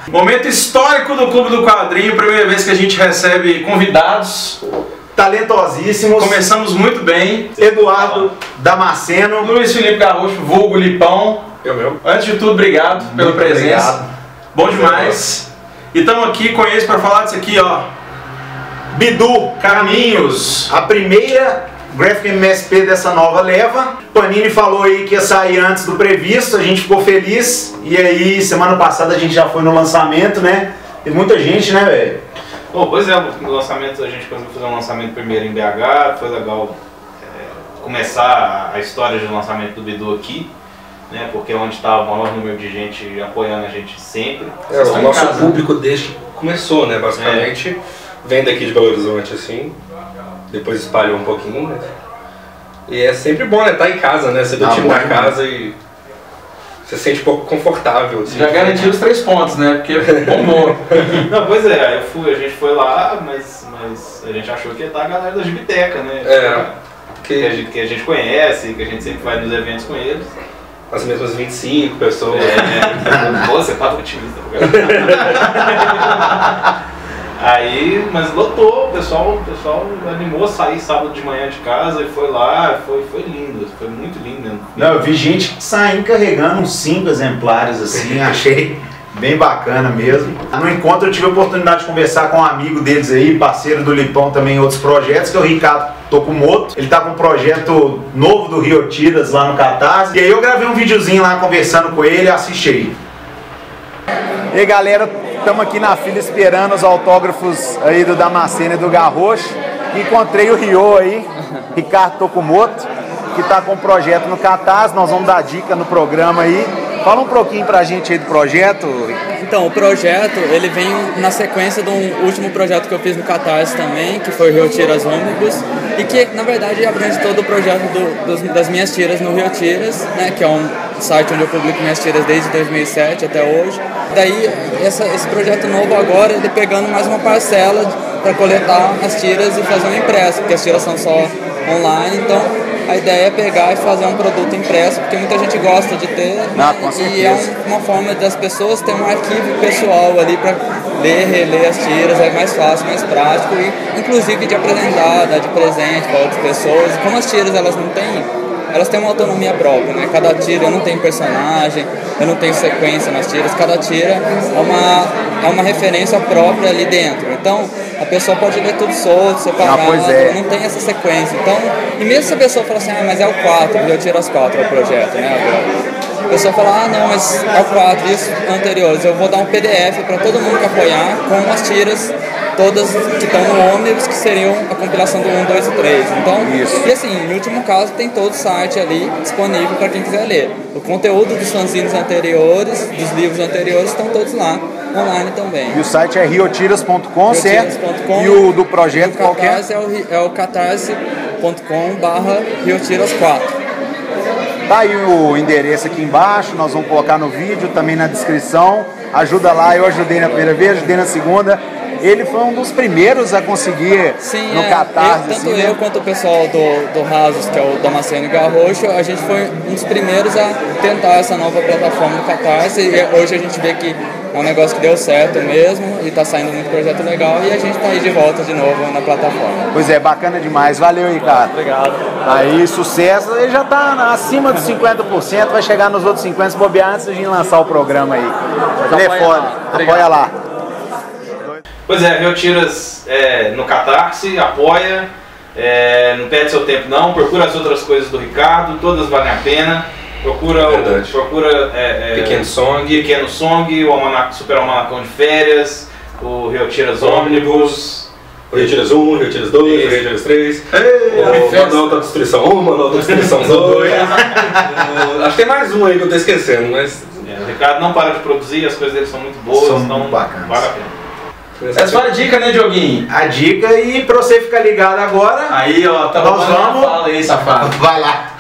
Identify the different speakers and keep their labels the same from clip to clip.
Speaker 1: Momento histórico do Clube do Quadrinho, primeira vez que a gente recebe convidados
Speaker 2: talentosíssimos.
Speaker 1: Começamos muito bem.
Speaker 2: Eduardo Damasceno,
Speaker 1: Luiz Felipe Garrocho, vulgo Lipão.
Speaker 3: Eu mesmo.
Speaker 1: Antes de tudo, obrigado pela presença.
Speaker 2: Obrigado.
Speaker 1: Bom demais. E estamos aqui com eles para falar disso aqui, ó.
Speaker 2: Bidu
Speaker 1: Caminhos.
Speaker 2: A primeira Graphic MSP dessa nova leva. Panini falou aí que ia sair antes do previsto, a gente ficou feliz. E aí, semana passada a gente já foi no lançamento, né? Teve muita gente, né, velho?
Speaker 3: Bom, pois é, no lançamento a gente conseguiu fazer um lançamento primeiro em BH, foi legal começar a história de lançamento do Bidu aqui, né? Porque é onde está o maior número de gente apoiando a gente sempre.
Speaker 4: O nosso público desde que começou, né? Basicamente, vem daqui de Belo Horizonte assim, depois espalhou um pouquinho, né? E é sempre bom, né? Tá em casa, né? Você do time da casa e você se sente um pouco confortável. Assim,
Speaker 1: já garantiu os 3 pontos, né? Porque bombou.
Speaker 3: Não, pois é, a gente foi lá, mas a gente achou que ia estar a galera da Gibiteca, né? Que a gente conhece, que a gente sempre vai nos eventos com eles.
Speaker 4: As mesmas 25 pessoas.
Speaker 3: Pô, você tava otimista, Aí, mas lotou, o pessoal animou a sair sábado de manhã de casa e foi lá, foi lindo, foi muito lindo mesmo.
Speaker 2: Não, eu vi gente saindo carregando uns 5 exemplares assim, achei bem bacana mesmo. No encontro eu tive a oportunidade de conversar com um amigo deles aí, parceiro do Lipão também em outros projetos, que é o Ricardo Tokumoto. Ele tá com um projeto novo do Rio Tiras lá no Catarse. E aí eu gravei um videozinho lá conversando com ele, assiste aí. E aí, galera, estamos aqui na fila esperando os autógrafos aí do Damasceno e do Garrocho. Encontrei o Rio aí, Ricardo Tokumoto, que está com um projeto no Catarse. Nós vamos dar dica no programa aí. Fala um pouquinho pra gente aí do projeto.
Speaker 5: Então, o projeto, ele vem na sequência de um último projeto que eu fiz no Catarse também, que foi o Rio Tiras Ônibus, e que, na verdade, abrange todo o projeto das minhas tiras no Rio Tiras, né, que é um site onde eu publico minhas tiras desde 2007 até hoje. Daí, esse projeto novo agora, ele pegando mais uma parcela para coletar as tiras e fazer um impresso, porque as tiras são só online, então a ideia é pegar e fazer um produto impresso, porque muita gente gosta de ter, e é uma forma das pessoas ter um arquivo pessoal ali para ler, reler as tiras, é mais fácil, mais prático, e inclusive de apresentar, dar de presente para outras pessoas. Como as tiras elas têm uma autonomia própria, né? Cada tira, eu não tenho personagem, eu não tenho sequência nas tiras, cada tira é uma referência própria ali dentro. Então, a pessoa pode ler tudo solto, separado, não tem essa sequência. Então, e mesmo se a pessoa fala assim, mas é o 4, eu tiro as 4 ao projeto, né? A pessoa fala, não, mas é o 4, isso anteriores. Eu vou dar um PDF para todo mundo que apoiar com as tiras todas que estão no ônibus, que seriam a compilação do 1, 2 e 3. Então, e assim, no último caso, tem todo o site ali disponível para quem quiser ler. O conteúdo dos fanzines anteriores, dos livros anteriores, estão todos lá, online também.
Speaker 2: E o site é riotiras.com, certo? E o do projeto qual que é?
Speaker 5: É o catarse.com/riotiras4.
Speaker 2: Tá aí o endereço aqui embaixo, nós vamos colocar no vídeo, também na descrição. Ajuda lá, eu ajudei na primeira vez, ajudei na segunda. Ele foi um dos primeiros a conseguir no Catarse.
Speaker 5: Tanto eu quanto o pessoal do Rasos, que é o Damasceno e Garrocho, a gente foi um dos primeiros a tentar essa nova plataforma do Catarse. E hoje a gente vê que é um negócio que deu certo mesmo e está saindo muito projeto legal, e a gente está aí de volta de novo na plataforma.
Speaker 2: Pois é, bacana demais. Valeu, Ricardo.
Speaker 5: Obrigado.
Speaker 2: Aí, sucesso. Ele já está acima dos 50%, vai chegar nos outros 50% se bobear antes de a gente lançar o programa aí. Ele é foda. Apoia lá.
Speaker 3: Pois é, Rio Tiras no Catarse, apoia, não perde seu tempo não, procura as outras coisas do Ricardo, todas valem a pena. Procura
Speaker 4: Pequeno
Speaker 3: Song, o Super Almanacão de Férias, o Rio Tiras Ônibus,
Speaker 4: o Rio Tiras 1, o Rio Tiras 2, o Rio Tiras 3, o Manual da Destruição 1, o Manual da Destruição 2. Acho que tem mais um aí que eu tô esquecendo, mas...
Speaker 3: O Ricardo não para de produzir, as coisas dele são muito boas,
Speaker 2: são
Speaker 3: então
Speaker 2: muito bacanas.
Speaker 3: Vale a pena.
Speaker 1: Essa foi a dica, né, Dioguinho?
Speaker 2: A dica, e pra você ficar ligado agora,
Speaker 1: aí, ó, tá
Speaker 2: nós vamos...
Speaker 1: Fala aí, safado.
Speaker 2: Vai lá.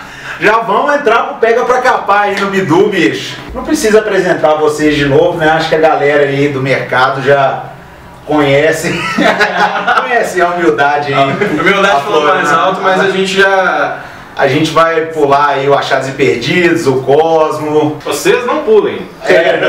Speaker 2: Já vamos entrar pro Pega Pra Capar aí no Bidu, bicho. Não precisa apresentar vocês de novo, né? Acho que a galera aí do mercado já conhece. Conhece a humildade aí.
Speaker 1: A humildade falou mais alto, mas a gente já...
Speaker 2: A gente vai pular aí o Achados e Perdidos, o Cosmo.
Speaker 3: Vocês não pulem.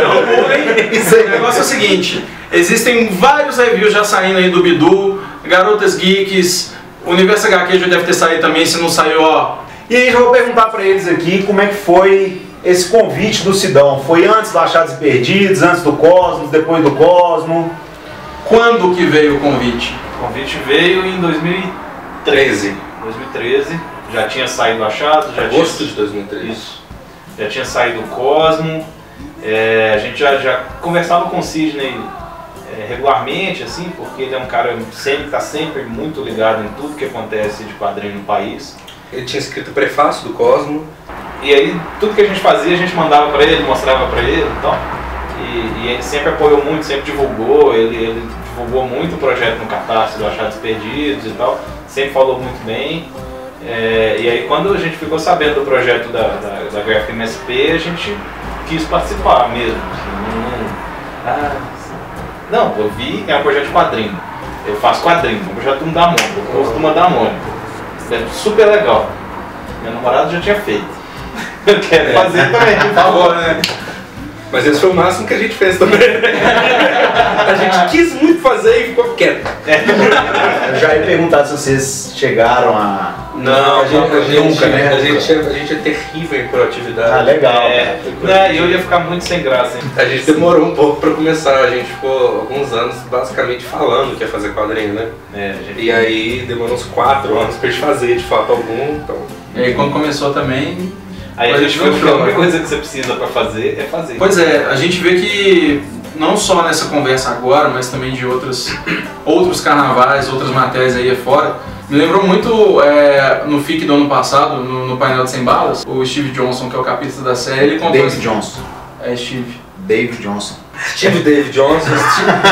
Speaker 1: Não pulem.
Speaker 2: isso aí.
Speaker 1: O negócio é o seguinte, existem vários reviews já saindo aí do Bidu, Garotas Geeks, Universo HQ já deve ter saído também, se não saiu, ó.
Speaker 2: E aí, eu vou perguntar pra eles aqui como é que foi esse convite do Sidão. Foi antes do Achados e Perdidos, antes do Cosmos, depois do Cosmo?
Speaker 1: Quando que veio o convite?
Speaker 3: O convite veio em 2013. 2013, já tinha saído Achados, já
Speaker 4: Agosto
Speaker 3: tinha...
Speaker 4: de 2013.
Speaker 3: Isso. Já tinha saído o Cosmo. A gente já conversava com o Sidney regularmente, assim, porque ele é um cara que está sempre muito ligado em tudo que acontece de quadrinho no país.
Speaker 4: Ele tinha escrito o prefácio do Cosmo.
Speaker 3: E aí, tudo que a gente fazia, a gente mandava para ele, mostrava para ele e tal. E ele sempre apoiou muito, sempre divulgou. Ele divulgou muito o projeto no Catarse do Achados Perdidos e tal. Sempre falou muito bem. E aí, quando a gente ficou sabendo do projeto da Graphic MSP, a gente quis participar mesmo. Não, eu vi, é um projeto de quadrinho. Eu faço quadrinho, é um projeto da Mônica, eu gosto de da Mônica. É super legal. Meu namorado já tinha feito. Eu quero fazer também, por favor, né?
Speaker 4: Mas esse foi o máximo que a gente fez também. A gente quis muito fazer e ficou quieto.
Speaker 2: Eu já ia perguntar se vocês chegaram a...
Speaker 4: Não,
Speaker 2: nunca, né?
Speaker 4: A gente é terrível em proatividade.
Speaker 2: Ah, legal.
Speaker 3: E eu ia ficar muito sem graça, hein?
Speaker 4: A gente demorou um pouco pra começar, a gente ficou alguns anos basicamente falando que ia fazer quadrinho, né? E aí demorou uns 4 anos pra gente fazer de fato algum, então...
Speaker 1: E aí quando começou também...
Speaker 3: Aí a gente viu que a única coisa que você precisa pra fazer é fazer.
Speaker 1: Pois é, a gente vê que não só nessa conversa agora, mas também de outros carnavais, outras matérias aí fora. Me lembrou muito no FIC do ano passado, no painel de 100 balas, o Steve Johnson, que é o capista da série, ele contou...
Speaker 2: David Johnson. David Johnson.
Speaker 4: Steve David Johnson.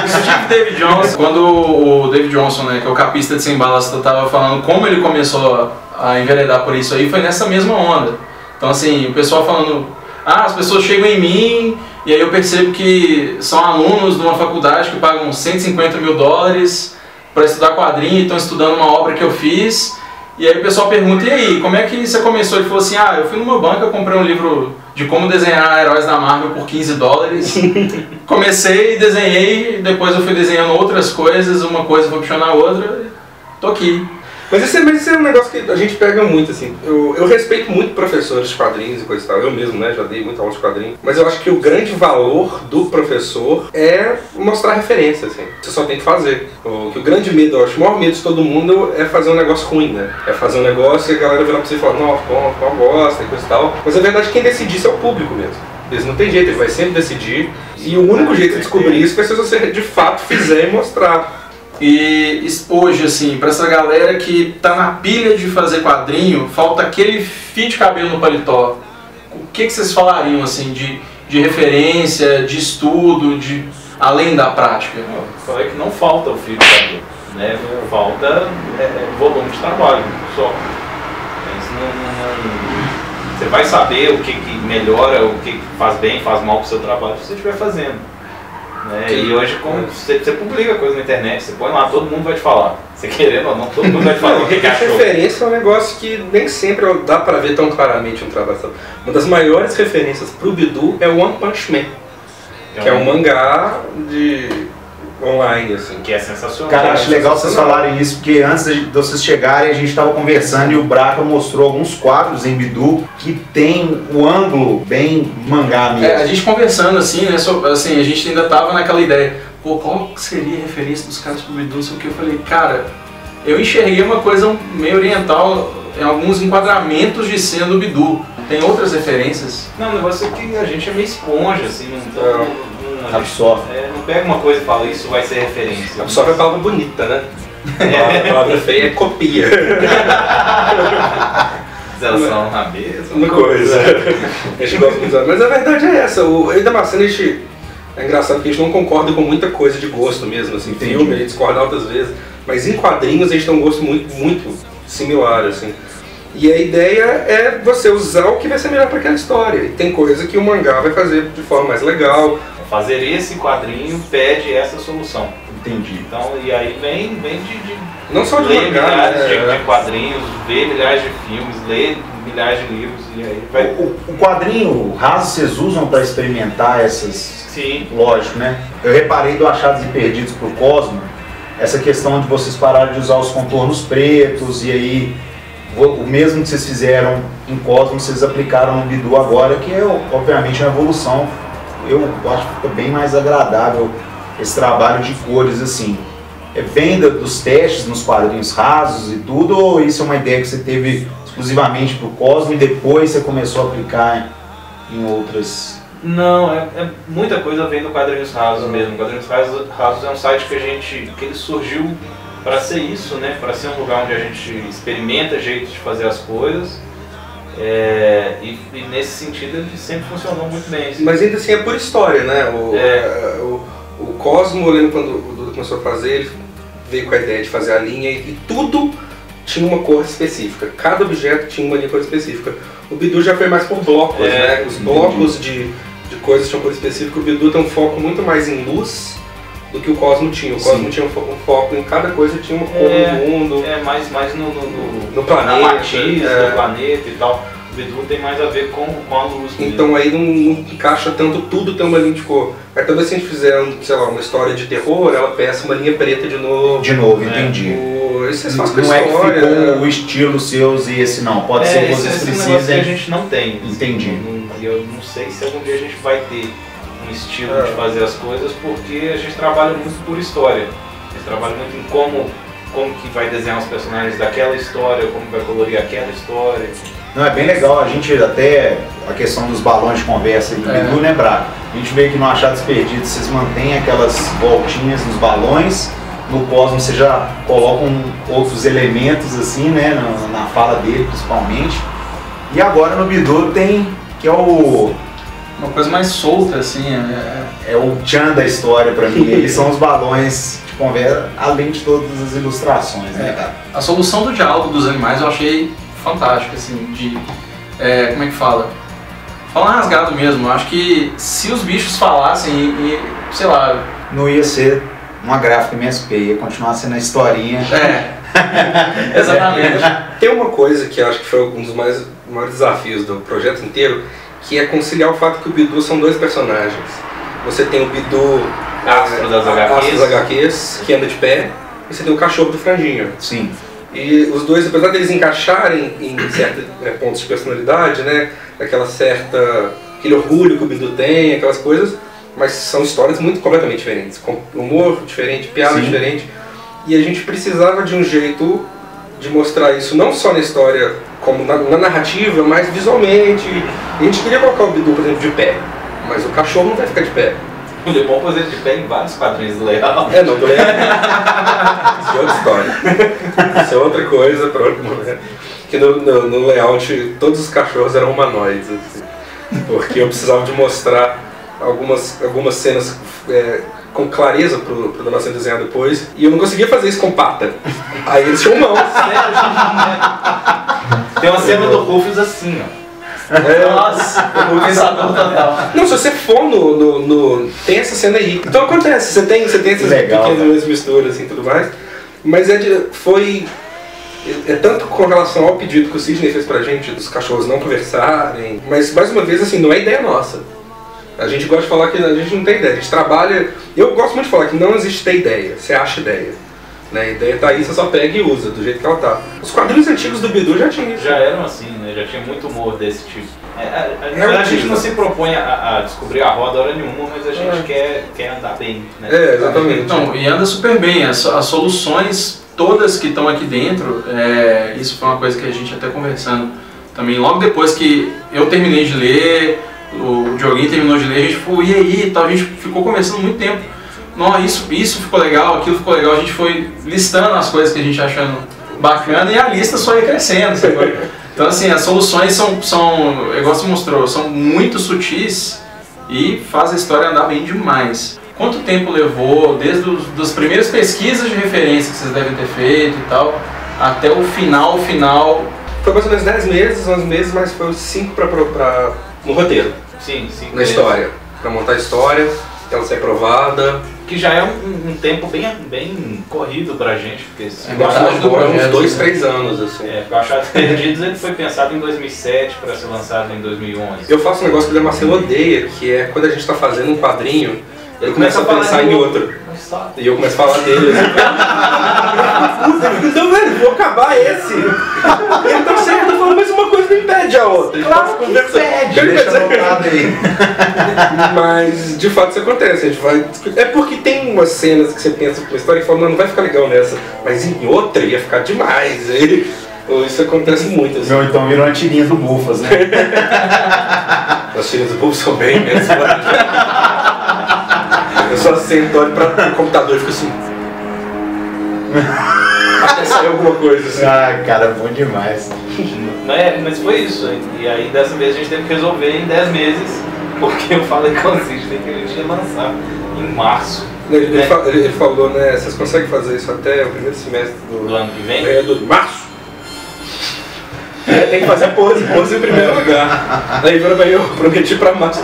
Speaker 1: Steve David Johnson. Quando o David Johnson, né, que é o capista de 100 balas, estava falando como ele começou a enveredar por isso aí, foi nessa mesma onda. Então assim, o pessoal falando, as pessoas chegam em mim e aí eu percebo que são alunos de uma faculdade que pagam $150 mil para estudar quadrinho e estão estudando uma obra que eu fiz. E aí o pessoal pergunta, e aí, como é que você começou? Ele falou assim, eu fui numa banca, eu comprei um livro de como desenhar heróis da Marvel por $15. Comecei, desenhei, depois eu fui desenhando outras coisas, uma coisa foi puxando a outra, tô aqui.
Speaker 4: Mas esse é um negócio que a gente pega muito, assim. Eu respeito muito professores de quadrinhos e coisa e tal. Eu mesmo, né, já dei muita aula de quadrinhos. Mas eu acho que o grande valor do professor é mostrar referência, assim. Você só tem que fazer. O grande medo, eu acho, o maior medo de todo mundo é fazer um negócio ruim, né? É fazer um negócio e a galera virar pra você e falar, não, gosta e coisa e tal. Mas a verdade é que quem decide isso é o público mesmo. Eles não tem jeito, ele vai sempre decidir. E o único jeito de descobrir isso vai ser se você de fato fizer e mostrar.
Speaker 1: E hoje, assim, pra essa galera que tá na pilha de fazer quadrinho, falta aquele fio de cabelo no paletó. O que vocês falariam, assim, de referência, de estudo, além da prática?
Speaker 3: Só é que não falta o fio de cabelo, né? Falta volume de trabalho, só. Você vai saber o que melhora, o que faz bem, faz mal pro seu trabalho se você estiver fazendo. E hoje, como você publica coisa na internet, você põe lá, todo mundo vai te falar. Você querendo ou não, todo mundo vai te falar o que achou.
Speaker 4: Referência é um negócio que nem sempre dá pra ver tão claramente um trabalho. Uma das maiores referências pro Bidu é o One Punch Man, que é um mangá online, assim.
Speaker 3: Que é sensacional.
Speaker 2: Cara, acho legal vocês falarem isso, porque antes de vocês chegarem, a gente estava conversando e o Braca mostrou alguns quadros em Bidu que tem o ângulo bem mangá mesmo.
Speaker 1: A gente conversando assim, né, assim, a gente ainda tava naquela ideia, qual seria a referência dos caras pro Bidu, só que eu falei, cara, eu enxerguei uma coisa meio oriental em alguns enquadramentos de cena do Bidu. Tem outras referências?
Speaker 3: Não, o negócio é que a gente é meio esponja, assim,
Speaker 2: Absorve.
Speaker 3: Não pega uma coisa e fala, isso vai ser referência.
Speaker 4: Absorve a palavra bonita, né? A palavra feia é copia.
Speaker 3: Elas são na mesma
Speaker 4: uma coisa. A gente gosta muito. Mas a verdade é essa. Eu e Damasceno, é engraçado que a gente não concorda com muita coisa de gosto mesmo. Assim, filme, a gente discorda altas vezes. Mas em quadrinhos a gente tem um gosto muito, muito similar, assim. E a ideia é você usar o que vai ser melhor para aquela história. E tem coisa que o mangá vai fazer de forma mais legal,
Speaker 3: fazer esse quadrinho pede essa solução.
Speaker 2: Entendi.
Speaker 3: Então, e aí vem de
Speaker 4: não só de
Speaker 3: ler
Speaker 4: mangá,
Speaker 3: milhares de quadrinhos, ver milhares de filmes, ler milhares de livros e aí vai...
Speaker 2: O quadrinho raso vocês usam para experimentar essas...
Speaker 3: Sim.
Speaker 2: Lógico, né? Eu reparei do Achados e Perdidos pro Cosmo, essa questão de vocês pararem de usar os contornos pretos e aí o mesmo que vocês fizeram em Cosmo, vocês aplicaram no Bidu agora, que é obviamente uma evolução. Eu acho que fica bem mais agradável esse trabalho de cores assim. Vem dos testes nos quadrinhos rasos e tudo, ou isso é uma ideia que você teve exclusivamente para o Cosmo e depois você começou a aplicar em outras?
Speaker 3: Não, muita coisa vem do Quadrinhos Rasos mesmo. Quadrinhos Rasos é um site que ele surgiu para ser isso, né? Para ser um lugar onde a gente experimenta jeitos de fazer as coisas. E nesse sentido ele sempre funcionou muito bem. Assim.
Speaker 4: Mas ainda assim é por história, né? O Cosmo, eu lembro quando o Dudu começou a fazer, ele veio com a ideia de fazer a linha e tudo tinha uma cor específica. Cada objeto tinha uma cor específica. O Bidu já foi mais por blocos, né? Os blocos de coisas tinham cor específica. O Bidu tem um foco muito mais em luz do que o Cosmo tinha. O Cosmo tinha um foco em cada coisa, tinha uma cor no mundo.
Speaker 3: Mais
Speaker 4: no planeta,
Speaker 3: na matiz do planeta e tal. O Bidu tem mais a ver com a luz.
Speaker 4: Então aí não encaixa tanto, tudo tem uma linha de cor. Aí talvez se a gente fizer, sei lá, uma história de terror, ela peça uma linha preta de novo.
Speaker 2: De novo, entendi.
Speaker 4: Isso vocês fazem com
Speaker 2: não
Speaker 4: a história.
Speaker 2: É que ficou o estilo seus e esse não. Pode ser que vocês precisem.
Speaker 3: Que a gente não tem.
Speaker 2: Entendi.
Speaker 3: E eu não sei se algum dia a gente vai ter um estilo de fazer as coisas, porque a gente trabalha muito por história. A gente trabalha muito em como que vai desenhar os personagens daquela história, como vai colorir aquela história.
Speaker 2: Não, é bem legal, a gente até, a questão dos balões de conversa do Bidu, né, Braga? A gente vê que no Achados Perdidos vocês mantêm aquelas voltinhas nos balões, no Cosmo vocês já colocam outros elementos assim, né, na fala dele principalmente. E agora no Bidu tem, que é
Speaker 1: uma coisa mais solta, assim.
Speaker 2: É o tchan da história pra mim, eles são os balões de conversa, além de todas as ilustrações, né, cara?
Speaker 1: A solução do diálogo dos animais eu achei fantástica, assim, como é que fala? Fala rasgado mesmo, eu acho que se os bichos falassem sei lá...
Speaker 2: Não ia ser uma gráfica MSP, ia continuar sendo a historinha.
Speaker 1: Exatamente.
Speaker 4: Tem uma coisa que eu acho que foi um dos maiores desafios do projeto inteiro, que é conciliar o fato que o Bidu são dois personagens. Você tem o Bidu
Speaker 3: astro das
Speaker 4: HQs, que anda de pé, e você tem o cachorro do Franjinha.
Speaker 2: Sim.
Speaker 4: E os dois, apesar deles encaixarem em certos pontos de personalidade, né, aquele orgulho que o Bidu tem, aquelas coisas, mas são histórias muito completamente diferentes, com humor diferente, piada diferente, e a gente precisava de um jeito de mostrar isso não só na história, como na narrativa, mas visualmente. A gente queria colocar o Bidu, por exemplo, de pé, mas o cachorro não vai ficar de pé.
Speaker 3: O Lebon pôs ele de pé em vários quadrinhos do Leal.
Speaker 4: Não, do Leal. Isso é outra história. Isso é outra coisa para outro momento. Que no layout todos os cachorros eram humanoides, assim, porque eu precisava de mostrar algumas cenas com clareza pro Donação desenhar depois, e eu não conseguia fazer isso com pata. Aí eles tinham mão.
Speaker 3: Tem uma cena do Rufus assim, ó.
Speaker 1: Nossa, eu pensador total.
Speaker 4: Não, se você for tem essa cena aí. Então acontece, você tem essas pequenas misturas assim, tudo mais. Mas foi tanto com relação ao pedido que o Sidney fez pra gente, dos cachorros não conversarem, mas mais uma vez assim, não é ideia nossa. A gente gosta de falar que a gente não tem ideia, a gente trabalha. Eu gosto muito de falar que não existe ter ideia, você acha ideia. Né? A ideia tá aí, você só pega e usa, do jeito que ela tá. Os quadrinhos antigos do Bidu já tinham isso.
Speaker 3: Já eram assim, né? Já tinha muito humor desse tipo. A gente não se propõe a descobrir a roda hora nenhuma, mas a gente quer andar bem, né?
Speaker 4: Exatamente.
Speaker 1: Não, e anda super bem. As soluções todas que estão aqui dentro, isso foi uma coisa que a gente até conversando também, logo depois que eu terminei de ler, o Dioguinho terminou de ler, a gente falou, e aí e tal, a gente ficou conversando muito tempo. Não, isso ficou legal, aquilo ficou legal, a gente foi listando as coisas que a gente achando bacana e a lista só ia crescendo, sabe? Então assim, as soluções são, igual você mostrou, são muito sutis e faz a história andar bem demais. Quanto tempo levou, desde as primeiras pesquisas de referência que vocês devem ter feito e tal, até o final?
Speaker 4: Foi mais ou menos 10 meses, 11 meses, mas foi 5 no roteiro.
Speaker 3: Sim,
Speaker 4: na história, para montar a história. ela sai aprovada.
Speaker 3: Que já é um tempo bem corrido pra gente, porque esse
Speaker 4: uns 2, 3 anos, assim.
Speaker 3: o Achados Perdidos ele foi pensado em 2007 para ser lançado em 2011.
Speaker 4: Eu faço um negócio que o Damasceno odeia, que é quando a gente tá fazendo um quadrinho, ele começa a pensar em outro. E eu começo a falar dele. Então, velho, vou acabar esse. Ele tá certo, falando, mas uma coisa não impede a outra.
Speaker 2: Claro que impede, deixa anotado aí.
Speaker 4: Mas, de fato, isso acontece. A gente vai discutir. É porque tem umas cenas que você pensa com uma história e fala, não vai ficar legal nessa. Mas em outra ia ficar demais. Aí, isso acontece muito. Assim.
Speaker 2: Meu, então virou uma tirinha do Bufas, né?
Speaker 4: As tirinhas do Bufas são bem mesmo. Eu só sento, olho para o computador e fico assim. Até sair alguma coisa assim.
Speaker 2: Ah, cara, bom demais.
Speaker 3: Mas foi isso. E aí dessa vez a gente teve que resolver em 10 meses, porque eu falei com o Sidney que a gente ia lançar em março.
Speaker 4: Ele falou, né? Vocês conseguem fazer isso até o primeiro semestre
Speaker 3: do ano que vem?
Speaker 4: Do março. Tem que fazer a pose em primeiro lugar. Aí eu prometi pra março.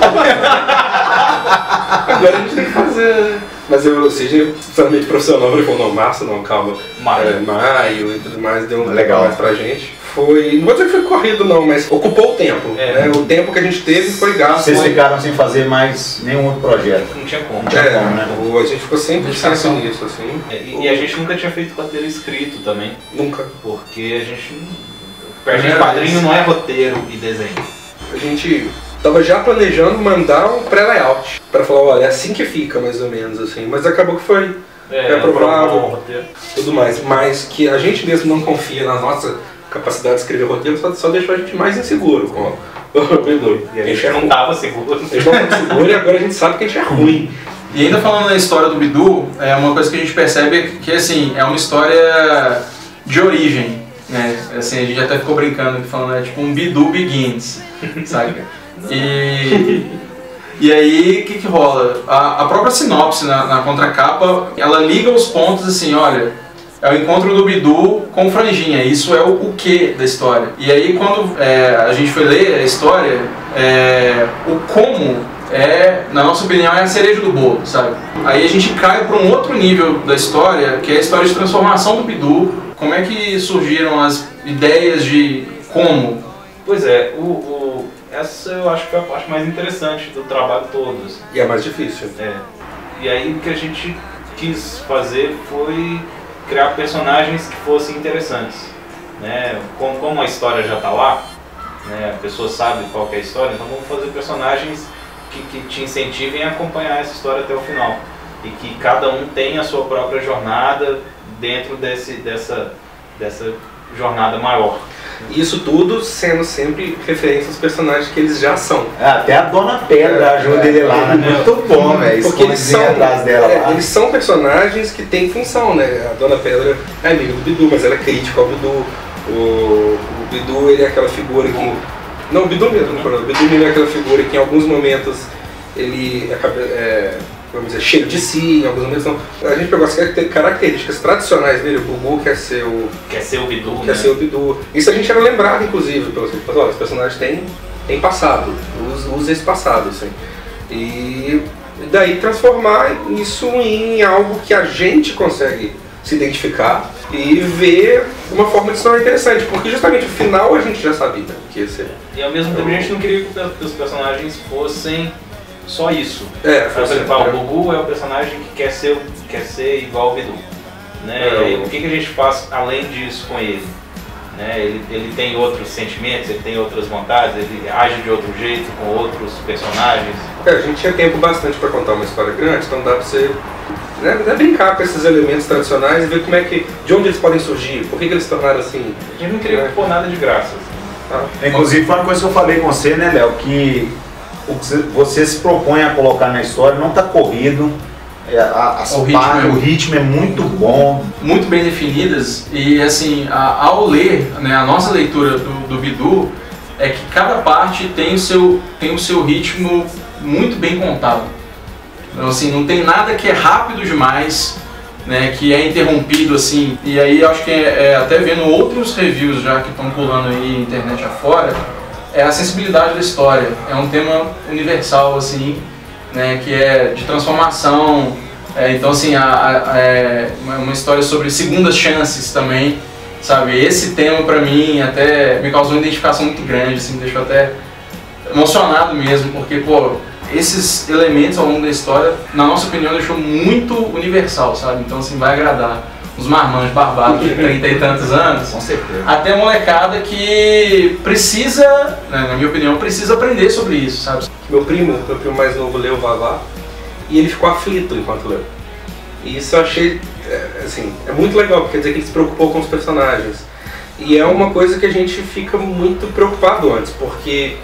Speaker 4: Agora a gente tem que fazer. Mas eu, seja totalmente profissional, ele falou, não, março não, calma. Maio e tudo mais, deu um legal mais pra gente. Foi. Não vou dizer que foi corrido não, mas ocupou o tempo. Né? O tempo que a gente teve foi gasto.
Speaker 2: Vocês ficaram sem fazer mais nenhum outro projeto?
Speaker 3: Não tinha como.
Speaker 2: Não tinha como, né?
Speaker 4: A gente ficou 100% nisso, assim.
Speaker 3: E a gente nunca tinha feito roteiro escrito também.
Speaker 4: Nunca.
Speaker 3: Porque a gente. Pra gente quadrinho não é roteiro e desenho.
Speaker 4: A gente tava já planejando mandar um pré-layout pra falar, olha, é assim que fica mais ou menos assim, mas acabou que foi aprovável, tudo mais, mas que a gente mesmo não confia na nossa capacidade de escrever roteiro, só deixou a gente mais inseguro com o Bidu.
Speaker 3: E a gente não tava seguro.
Speaker 4: A gente não tava seguro e agora a gente sabe que a gente é ruim.
Speaker 1: E ainda falando da história do Bidu, uma coisa que a gente percebe que assim, é uma história de origem, né? Assim, a gente até ficou brincando aqui falando, é tipo um Bidu Begins, sabe? E aí, o que rola? A própria sinopse na contracapa, ela liga os pontos assim, olha, é o encontro do Bidu com Franjinha, isso é o quê da história. E aí, quando a gente foi ler a história, o como, na nossa opinião, é a cereja do bolo, sabe? Aí a gente cai para um outro nível da história, que é a história de transformação do Bidu, como é que surgiram as ideias de como.
Speaker 3: Pois é, essa eu acho que é a parte mais interessante do trabalho todo. Assim.
Speaker 4: E é mais difícil.
Speaker 3: E aí o que a gente quis fazer foi criar personagens que fossem interessantes. Né? Como a história já está lá, né? A pessoa sabe qual que é a história, então vamos fazer personagens que te incentivem a acompanhar essa história até o final. E que cada um tenha a sua própria jornada dentro dessa jornada maior.
Speaker 4: Isso tudo sendo sempre referência aos personagens que eles já são.
Speaker 2: Até a Dona Pedra ajuda ele lá, né? Muito bom, velho.
Speaker 4: Porque eles são, eles são personagens que têm função, né? A Dona Pedra é amiga do Bidu, mas ela é crítica ao Bidu. O Bidu, ele é aquela figura que... Não, o Bidu mesmo, o Bidu ele é aquela figura que em alguns momentos ele acaba... vamos dizer, cheio de si, em alguns momentos não. A gente pegou as características tradicionais dele, o Gugu quer ser o
Speaker 3: Bidu,
Speaker 4: quer ser o Bidu. Isso a gente era lembrado, inclusive, pelos olha, os personagens têm passado, usa esse passado, assim. E daí transformar isso em algo que a gente consegue se identificar e ver uma forma de história interessante, porque justamente o final a gente já sabia que ia ser.
Speaker 3: E ao mesmo tempo a gente não queria que os personagens fossem só isso. Por exemplo, o Gugu é o personagem que quer ser igual ao Bidu. Né? O que a gente faz além disso com ele? Né? Ele tem outros sentimentos, ele tem outras vontades, ele age de outro jeito com outros personagens.
Speaker 4: A gente tinha tempo bastante para contar uma história grande, então dá para você brincar com esses elementos tradicionais e ver como de onde eles podem surgir, por que eles se tornaram assim.
Speaker 3: A gente não queria pôr nada de graça.
Speaker 2: Inclusive foi uma coisa que eu falei com você, né, Léo, que o que você se propõe a colocar na história não está corrido, o ritmo é muito bom.
Speaker 1: Muito bem definidas e assim, ao ler, né, a nossa leitura do Bidu é que cada parte tem o seu ritmo muito bem contado. Então, assim, não tem nada que é rápido demais, né, que é interrompido assim. E aí eu acho que até vendo outros reviews já que estão pulando aí internet afora, é a sensibilidade da história. É um tema universal assim, né, que é de transformação. Então assim, uma história sobre segundas chances também, sabe? Esse tema pra mim até me causou uma identificação muito grande, assim, me deixou até emocionado mesmo, porque, pô, esses elementos ao longo da história, na nossa opinião, deixou muito universal, sabe? Então assim, vai agradar os marmanjos barbados de 30 e tantos anos,
Speaker 2: Com certeza.
Speaker 1: até a molecada que precisa, né, na minha opinião, precisa aprender sobre isso, sabe?
Speaker 4: Meu primo mais novo leu o Vavá e ele ficou aflito enquanto leu. E isso eu achei, assim, é muito legal, porque quer dizer que ele se preocupou com os personagens. E é uma coisa que a gente fica muito preocupado antes, porque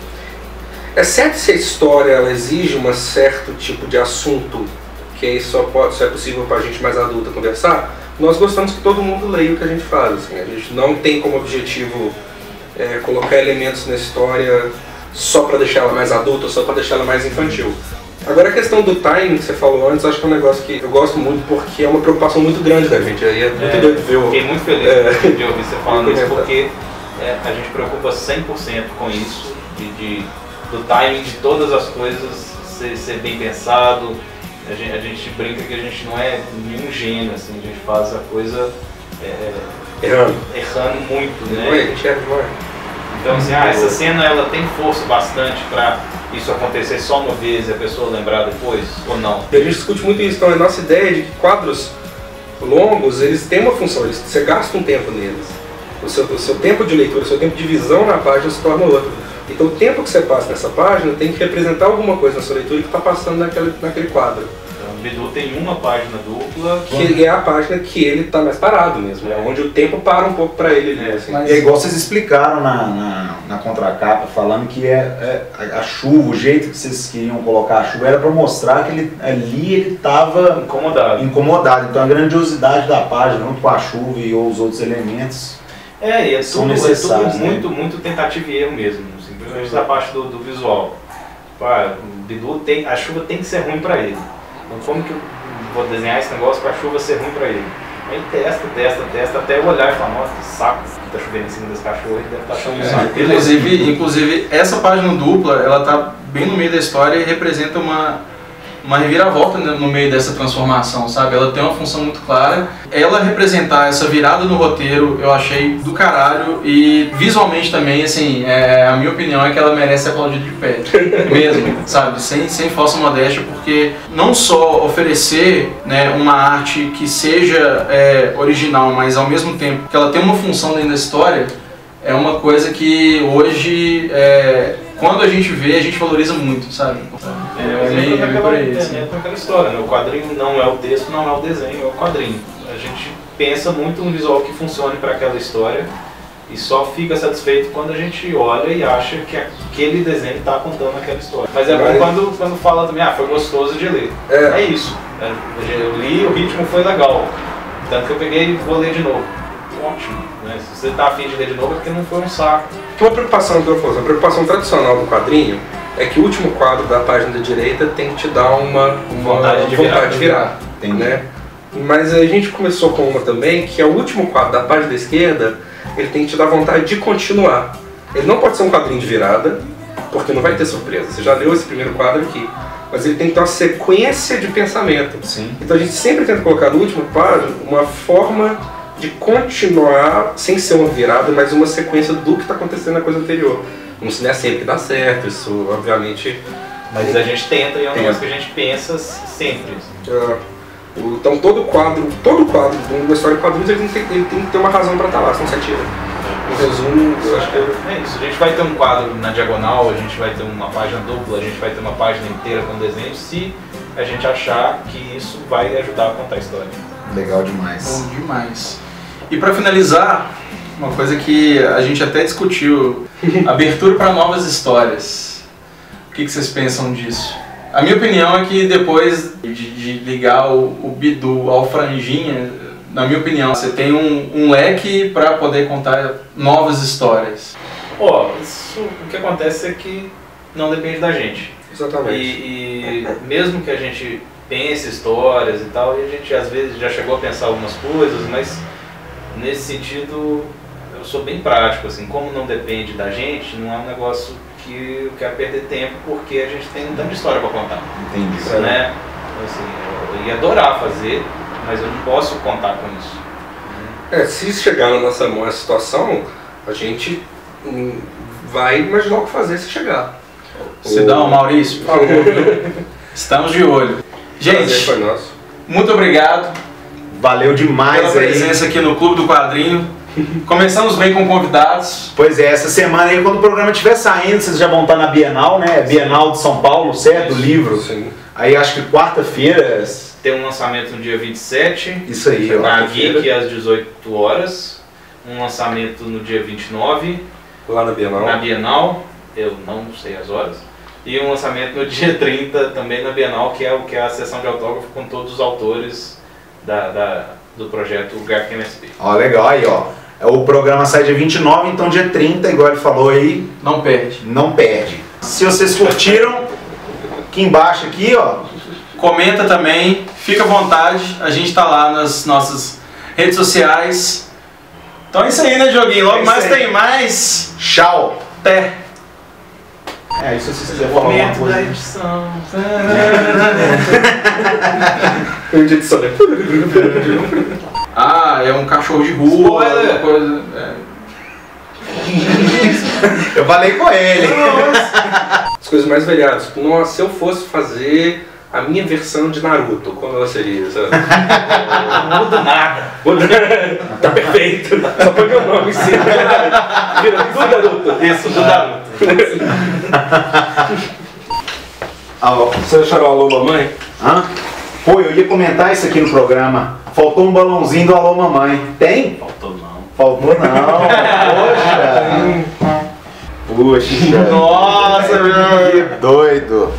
Speaker 4: exceto se a história ela exige um certo tipo de assunto, que aí só é possível para a gente mais adulta conversar, nós gostamos que todo mundo leia o que a gente faz. Assim, a gente não tem como objetivo colocar elementos na história só para deixar ela mais adulta, só para deixar ela mais infantil. Agora a questão do timing que você falou antes, acho que é um negócio que eu gosto muito porque é uma preocupação muito grande da gente. Aí é muito doido ver
Speaker 3: Fiquei muito feliz de ouvir você falando isso, porque a gente preocupa 100% com isso, do timing de todas as coisas ser bem pensado. A gente brinca que a gente não é nenhum gênio, assim, a gente faz a coisa errando muito, né?
Speaker 4: A gente erra demais.
Speaker 3: Então assim, essa cena ela tem força bastante para isso acontecer só uma vez e a pessoa lembrar depois, ou não?
Speaker 4: E a gente discute muito isso, então a nossa ideia é de que quadros longos, eles têm uma função, você gasta um tempo neles. O seu tempo de leitura, o seu tempo de visão na página se torna outro. Então o tempo que você passa nessa página tem que representar alguma coisa na sua leitura que está passando naquele quadro.
Speaker 3: O Bidu tem uma página dupla.
Speaker 4: Que é a página que ele está mais parado mesmo, é onde o tempo para um pouco para ele. Né, assim.
Speaker 2: E é igual vocês explicaram na contracapa, falando que a chuva, o jeito que vocês queriam colocar a chuva era para mostrar que ele estava incomodado. Então a grandiosidade da página, junto com a chuva e os outros elementos,
Speaker 3: e é
Speaker 2: são
Speaker 3: tudo
Speaker 2: necessários.
Speaker 3: muito tentativa e erro mesmo, simplesmente da parte do visual. O Bidu a chuva tem que ser ruim para ele. Então como que eu vou desenhar esse negócio para a chuva ser ruim para ele? Aí testa, até eu olhar e falar, nossa, que saco que tá chovendo em cima desse cachorro, ele deve estar achando um saco.
Speaker 1: Inclusive, essa página dupla, ela tá bem no meio da história e representa uma reviravolta no meio dessa transformação, sabe? Ela tem uma função muito clara. Ela representar essa virada no roteiro, eu achei do caralho, e visualmente também, assim, a minha opinião é que ela merece ser aplaudida de pé, mesmo, sabe? Sem falsa modéstia, porque não só oferecer, né, uma arte que seja original, mas ao mesmo tempo que ela tem uma função dentro da história, é uma coisa que hoje, quando a gente vê, a gente valoriza muito, sabe?
Speaker 3: Meio por aí, assim. Aquela história, né? O quadrinho não é o texto, não é o desenho, é o quadrinho. A gente pensa muito no visual que funcione para aquela história e só fica satisfeito quando a gente olha e acha que aquele desenho está contando aquela história. Mas é bom quando fala também, foi gostoso de ler. É isso. Eu li, o ritmo foi legal. Tanto que eu peguei e vou ler de novo. Ótimo. Né? Se você está afim de ler de novo é porque não foi um saco.
Speaker 4: Uma preocupação tradicional do quadrinho é que o último quadro da página da direita tem que te dar uma vontade de virar. Né? Mas a gente começou com uma também, que é o último quadro da página da esquerda, ele tem que te dar vontade de continuar. Ele não pode ser um quadrinho de virada, porque não vai ter surpresa. Você já leu esse primeiro quadro aqui. Mas ele tem que ter uma sequência de pensamento.
Speaker 2: Sim.
Speaker 4: Então a gente sempre tenta colocar no último quadro uma forma de continuar, sem ser uma virada, mas uma sequência do que está acontecendo na coisa anterior. Não se é sempre que dá certo, isso obviamente...
Speaker 3: Mas a gente tenta e é um negócio que a gente pensa sempre.
Speaker 4: Então todo quadro de uma história de quadrinhos ele tem que ter uma razão para estar lá, senão você tira. Em resumo, eu acho que
Speaker 3: é isso. A gente vai ter um quadro na diagonal, a gente vai ter uma página dupla, a gente vai ter uma página inteira com desenho, se a gente achar que isso vai ajudar a contar a história.
Speaker 2: Legal demais.
Speaker 1: Bom demais. E para finalizar, uma coisa que a gente até discutiu, abertura para novas histórias. O que vocês pensam disso? A minha opinião é que depois de ligar o Bidu ao Franjinha, na minha opinião, você tem um leque para poder contar novas histórias.
Speaker 3: O que acontece é que não depende da gente.
Speaker 4: Exatamente.
Speaker 3: E mesmo que a gente pense histórias e tal, e a gente às vezes já chegou a pensar algumas coisas, mas nesse sentido eu sou bem prático, assim, como não depende da gente, não é um negócio que eu quero perder tempo porque a gente tem um tanto de história para contar.
Speaker 2: Entendi.
Speaker 3: Né? Assim, eu ia adorar fazer, mas eu não posso contar com isso.
Speaker 4: Se chegar na nossa mão a situação, a gente vai imaginar o que fazer se chegar.
Speaker 1: Sidão, Maurício, por favor. Estamos de olho. Gente,
Speaker 4: foi nosso.
Speaker 1: Muito obrigado.
Speaker 2: Valeu demais
Speaker 1: pela presença aqui no Clube do Quadrinho. Começamos bem com convidados.
Speaker 2: Pois é, essa semana aí, quando o programa estiver saindo, vocês já vão estar na Bienal, né? Bienal de São Paulo, certo? O livro.
Speaker 4: Sim.
Speaker 2: Aí acho que quarta-feira.
Speaker 3: Tem um lançamento no dia 27.
Speaker 2: Isso aí, ó.
Speaker 3: Na Geek às 18 horas. Um lançamento no dia 29.
Speaker 4: Lá na Bienal.
Speaker 3: Na Bienal, eu não sei as horas. E um lançamento no dia 30 também na Bienal, que é a sessão de autógrafo com todos os autores do projeto Graphic MSP.
Speaker 2: Ó, legal aí, ó. O programa sai dia 29, então dia 30, igual ele falou aí.
Speaker 1: Não perde.
Speaker 2: Não perde. Se vocês curtiram, aqui embaixo aqui, ó.
Speaker 1: Comenta também, fica à vontade. A gente tá lá nas nossas redes sociais. Então é isso aí, né, Dioguinho? Logo mais tem mais.
Speaker 2: Tchau.
Speaker 1: Até.
Speaker 2: É, isso se vocês quiserem falar alguma coisa.
Speaker 1: Da edição.
Speaker 4: Edição, né?
Speaker 1: Ah, é um cachorro de rua.
Speaker 3: Spoiler.
Speaker 1: Coisa,
Speaker 2: Eu falei com ele.
Speaker 4: As coisas mais velhadas. Nossa, se eu fosse fazer a minha versão de Naruto, como ela seria? Sabe?
Speaker 3: Não muda nada.
Speaker 4: Tá perfeito. Só põe meu nome em cima. Vira do Naruto.
Speaker 3: Isso, do Naruto.
Speaker 4: Você acharam o alô, mamãe?
Speaker 2: Hã? Pô, eu ia comentar isso aqui no programa. Faltou um balãozinho do alô, mamãe. Tem?
Speaker 3: Faltou não.
Speaker 2: Faltou não. Poxa. Puxa.
Speaker 1: Nossa, meu.
Speaker 2: Que doido.